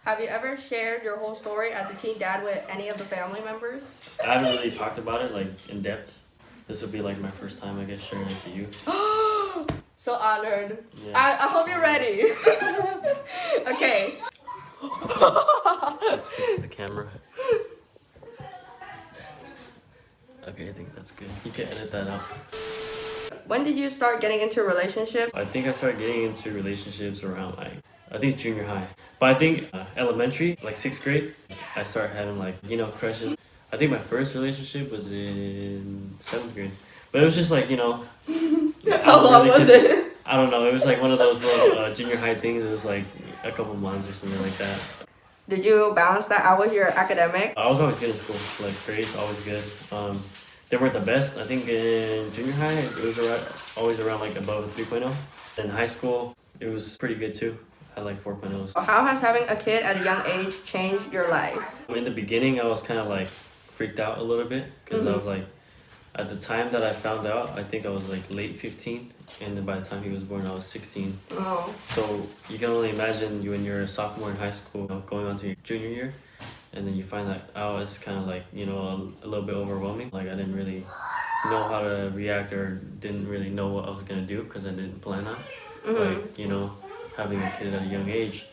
Have you ever shared your whole story as a teen dad with any of the family members? I haven't really talked about it like in depth. This will be like my first time, I guess, sharing it to you. So honored. Yeah. I hope you're ready. Okay. Let's fix the camera. Okay, I think that's good. You can edit that out. When did you start getting into relationships? I think I started getting into relationships around I think junior high. But I think elementary, like 6th grade, I started having crushes. I think my first relationship was in 7th grade. But it was just like, How long was it? I don't know. It was like one of those little junior high things. It was like a couple months or something like that. Did you balance that out with your academic? I was always good in school. Like grades, always good. They weren't the best. I think in junior high, it was always around like above a 3.0. In high school, it was pretty good too. I had like 4.0s. How has having a kid at a young age changed your life? In the beginning, I was kind of like freaked out a little bit because I was like, at the time that I found out, I think I was like late 15, and then by the time he was born, I was 16. Oh. So you can only imagine when you're a sophomore in high school, going on to your junior year, and then you find that out, it's kind of like, a little bit overwhelming. Like I didn't really know how to react or didn't really know what I was gonna do because I didn't plan on. Like, having a kid at a young age,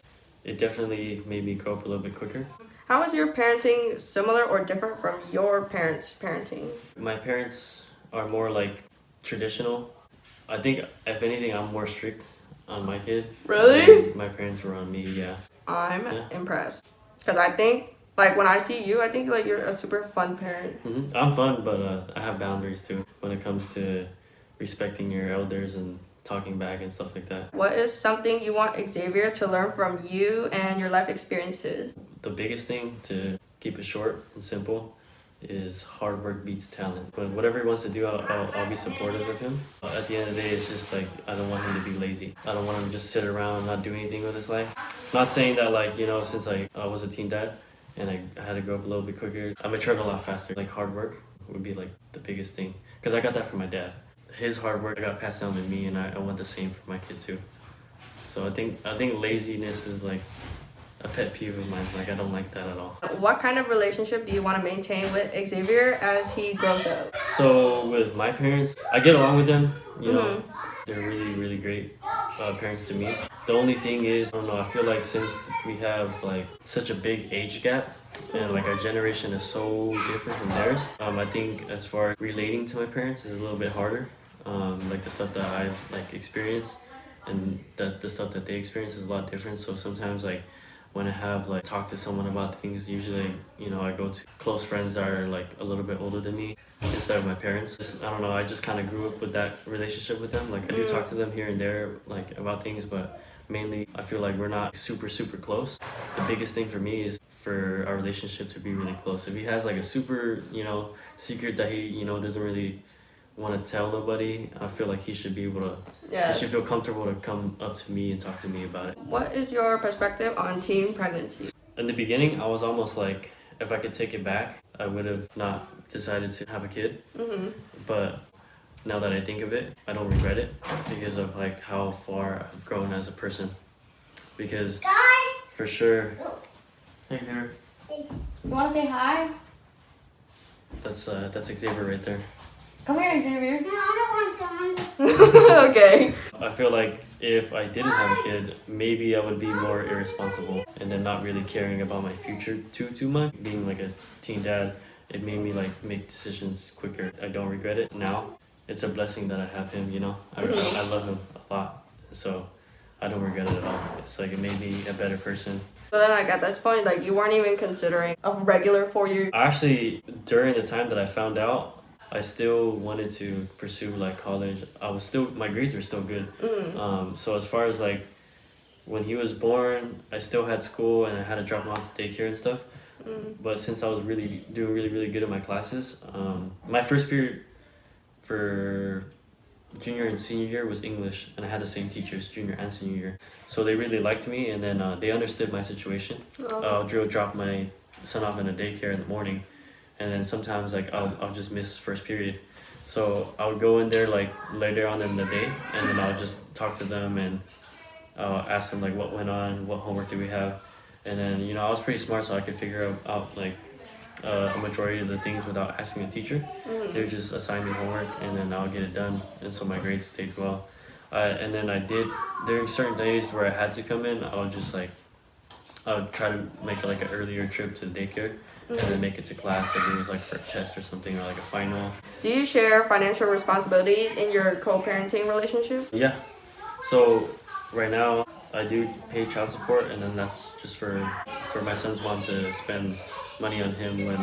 it definitely made me grow up a little bit quicker. How was your parenting similar or different from your parents' parenting? My parents are more like traditional. I think if anything, I'm more strict on my kid. Really? My parents were on me, yeah. I'm impressed. Because I think, like, when I see you, I think, like, you're a super fun parent. I'm fun, but I have boundaries, too, when it comes to respecting your elders and talking back and stuff like that. What is something you want Xavier to learn from you and your life experiences? The biggest thing, to keep it short and simple, is hard work beats talent. But whatever he wants to do, I'll be supportive of him. At the end of the day, it's just like, I don't want him to be lazy. I don't want him to just sit around and not do anything with his life. Not saying that, like, since I was a teen dad and I had to grow up a little bit quicker, I matured a lot faster. Like, hard work would be like the biggest thing, because I got that from my dad. His hard work got passed down to me, and I want the same for my kid too. So I think laziness is like a pet peeve of mine. Like, I don't like that at all. What kind of relationship do you want to maintain with Xavier as he grows up? So with my parents, I get along with them. They're really, really great parents to me. The only thing is, I don't know, I feel like since we have like such a big age gap and like our generation is so different from theirs, I think as far as relating to my parents is a little bit harder. Like the stuff that I've like experienced and that the stuff that they experience is a lot different. So sometimes like when I have like talked to someone about things, usually I go to close friends that are like a little bit older than me instead of my parents. I don't know, I just kind of grew up with that relationship with them. Like I do talk to them here and there like about things, but mainly I feel like we're not super close. The biggest thing for me is for our relationship to be really close. If he has like a super secret that he doesn't really want to tell nobody, I feel like he should be able to, he should feel comfortable to come up to me and talk to me about it. What is your perspective on teen pregnancy? In the beginning, I was almost like, if I could take it back, I would have not decided to have a kid. But now that I think of it, I don't regret it because of like how far I've grown as a person. Because for sure, hey Xavier. You want to say hi? That's Xavier right there. Come here, Xavier. No, I don't want to. Okay. I feel like if I didn't have a kid, maybe I would be more irresponsible and then not really caring about my future too much. Being like a teen dad, it made me like make decisions quicker. I don't regret it now. It's a blessing that I have him, I love him a lot, so I don't regret it at all. It's like it made me a better person. So then like at this point, like you weren't even considering a regular 4-year. Actually, during the time that I found out, I still wanted to pursue like college. My grades were still good. So as far as like when he was born, I still had school and I had to drop him off to daycare and stuff. But since I was doing really good in my classes, my first period for junior and senior year was English, and I had the same teachers junior and senior year. So they really liked me, and then they understood my situation. I'll drop my son off in a daycare in the morning, and then sometimes like I'll just miss first period. So I would go in there like later on in the day, and then I'll just talk to them and ask them like what went on, what homework do we have, And then, you know, I was pretty smart, so I could figure out like a majority of the things without asking a teacher. They would just assign me homework, and then I'll get it done, and so my grades stayed well. And then I did, during certain days where I had to come in, I would try to make like an earlier trip to daycare, and then make it to class if it was like for a test or something, or like a final. Do you share financial responsibilities in your co-parenting relationship? Yeah. So right now I do pay child support, and then that's just for my son's mom to spend money on him when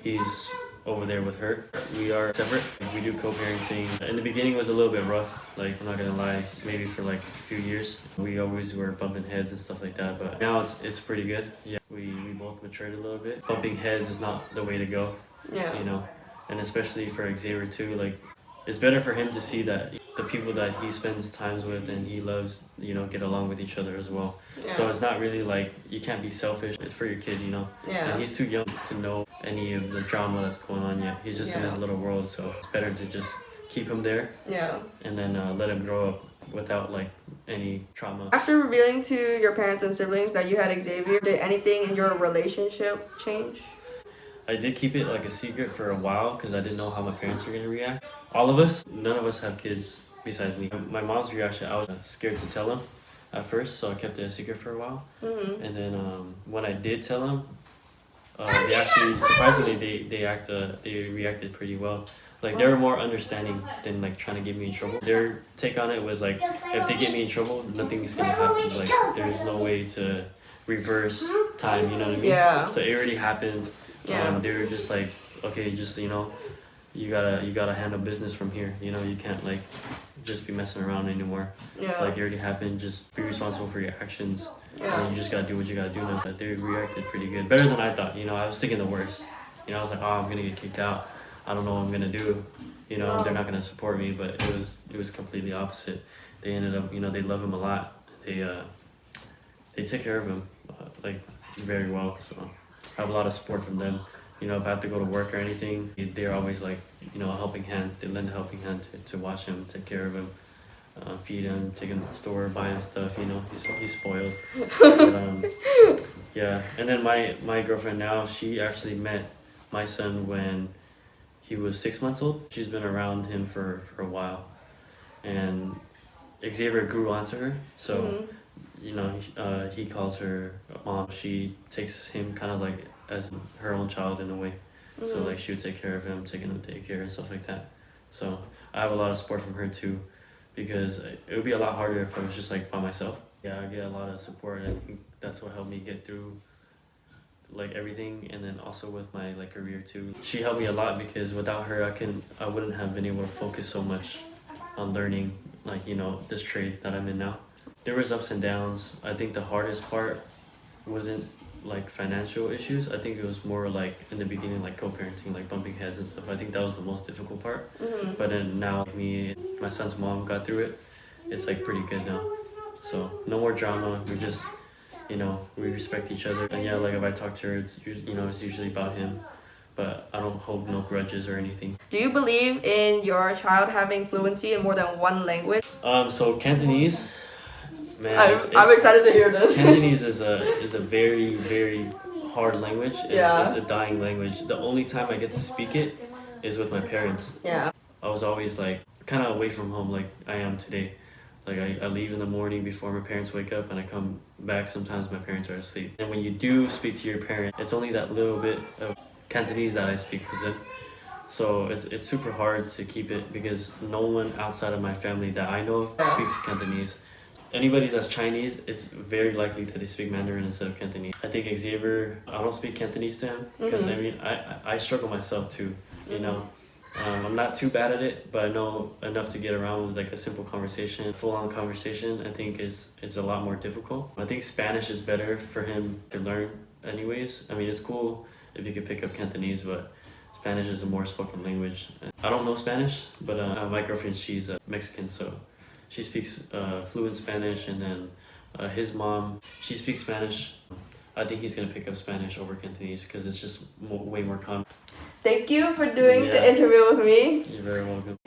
he's over there with her. We are separate. We do co-parenting. In the beginning it was a little bit rough, like I'm not gonna lie, maybe for like a few years. We always were bumping heads and stuff like that, but now it's pretty good. Yeah, we both matured a little bit. Bumping heads is not the way to go. Yeah. You know, and especially for Xavier too, like it's better for him to see that the people that he spends times with and he loves, you know, get along with each other as well. Yeah. So it's not really like, you can't be selfish. It's for your kid, you know. Yeah. And he's too young to know any of the drama that's going on yet. He's just in his little world, so it's better to just keep him there. Yeah. And then let him grow up without like any trauma. After revealing to your parents and siblings that you had Xavier, did anything in your relationship change? I did keep it like a secret for a while because I didn't know how my parents were going to react. All of us, none of us have kids besides me. My mom's reaction, I was scared to tell him at first, so I kept it a secret for a while. And then when I did tell him, they actually, surprisingly, they reacted pretty well. Like, they were more understanding than like trying to get me in trouble. Their take on it was like, if they get me in trouble, nothing's gonna happen. Like, there's no way to reverse time, you know what I mean? Yeah. So it already happened. Yeah. They were just like, okay, just, you know, you gotta handle business from here. You know, you can't like just be messing around anymore. Yeah. Like, it already happened. Just be responsible for your actions. Yeah. And you just gotta do what you gotta do now. But they reacted pretty good, better than I thought. You know, I was thinking the worst. You know, I was like, oh, I'm gonna get kicked out. I don't know what I'm gonna do. You know, they're not gonna support me. But it was completely opposite. They ended up, you know, they love him a lot. They take care of him like very well. So I have a lot of support from them. You know, if I have to go to work or anything, they're always like, you know, a helping hand. They lend a helping hand to watch him, take care of him, feed him, take him to the store, buy him stuff. You know, he's spoiled. But, yeah, and then my girlfriend now, she actually met my son when he was 6 months old. She's been around him for a while, and Xavier grew onto her. So, you know, he calls her mom. She takes him kind of like as her own child in a way. So like she would take care of him, take him to daycare and stuff like that. So I have a lot of support from her too, because it would be a lot harder if I was just like by myself. Yeah, I get a lot of support, and I think that's what helped me get through like everything, and then also with my like career too. She helped me a lot because without her I wouldn't have been able to focus so much on learning, like, you know, this trade that I'm in now. There was ups and downs. I think the hardest part wasn't like financial issues. I think it was more like in the beginning, like co-parenting, like bumping heads and stuff. I think that was the most difficult part. But then now me and my son's mom got through it. It's like pretty good now. So no more drama. We just, you know, we respect each other. And yeah, like if I talk to her, it's, you know, it's usually about him. But I don't hold no grudges or anything. Do you believe in your child having fluency in more than one language? So Cantonese, man, I'm excited to hear this. Cantonese is a very, very hard language. It's a dying language. The only time I get to speak it is with my parents. Yeah. I was always like kind of away from home, like I am today. Like I leave in the morning before my parents wake up, and I come back sometimes my parents are asleep. And when you do speak to your parent, it's only that little bit of Cantonese that I speak with them. So it's super hard to keep it because no one outside of my family that I know of speaks Cantonese. Anybody that's Chinese, it's very likely that they speak Mandarin instead of Cantonese. I think Xavier, I don't speak Cantonese to him because I mean, I struggle myself too, you know. I'm not too bad at it, but I know enough to get around with like a simple conversation. Full-on conversation, I think is a lot more difficult. I think Spanish is better for him to learn anyways. I mean, it's cool if you could pick up Cantonese, but Spanish is a more spoken language. I don't know Spanish, but my girlfriend, she's Mexican, so she speaks fluent Spanish, and then his mom, she speaks Spanish. I think he's gonna pick up Spanish over Cantonese because it's just way more common. Thank you for doing the interview with me. You're very welcome.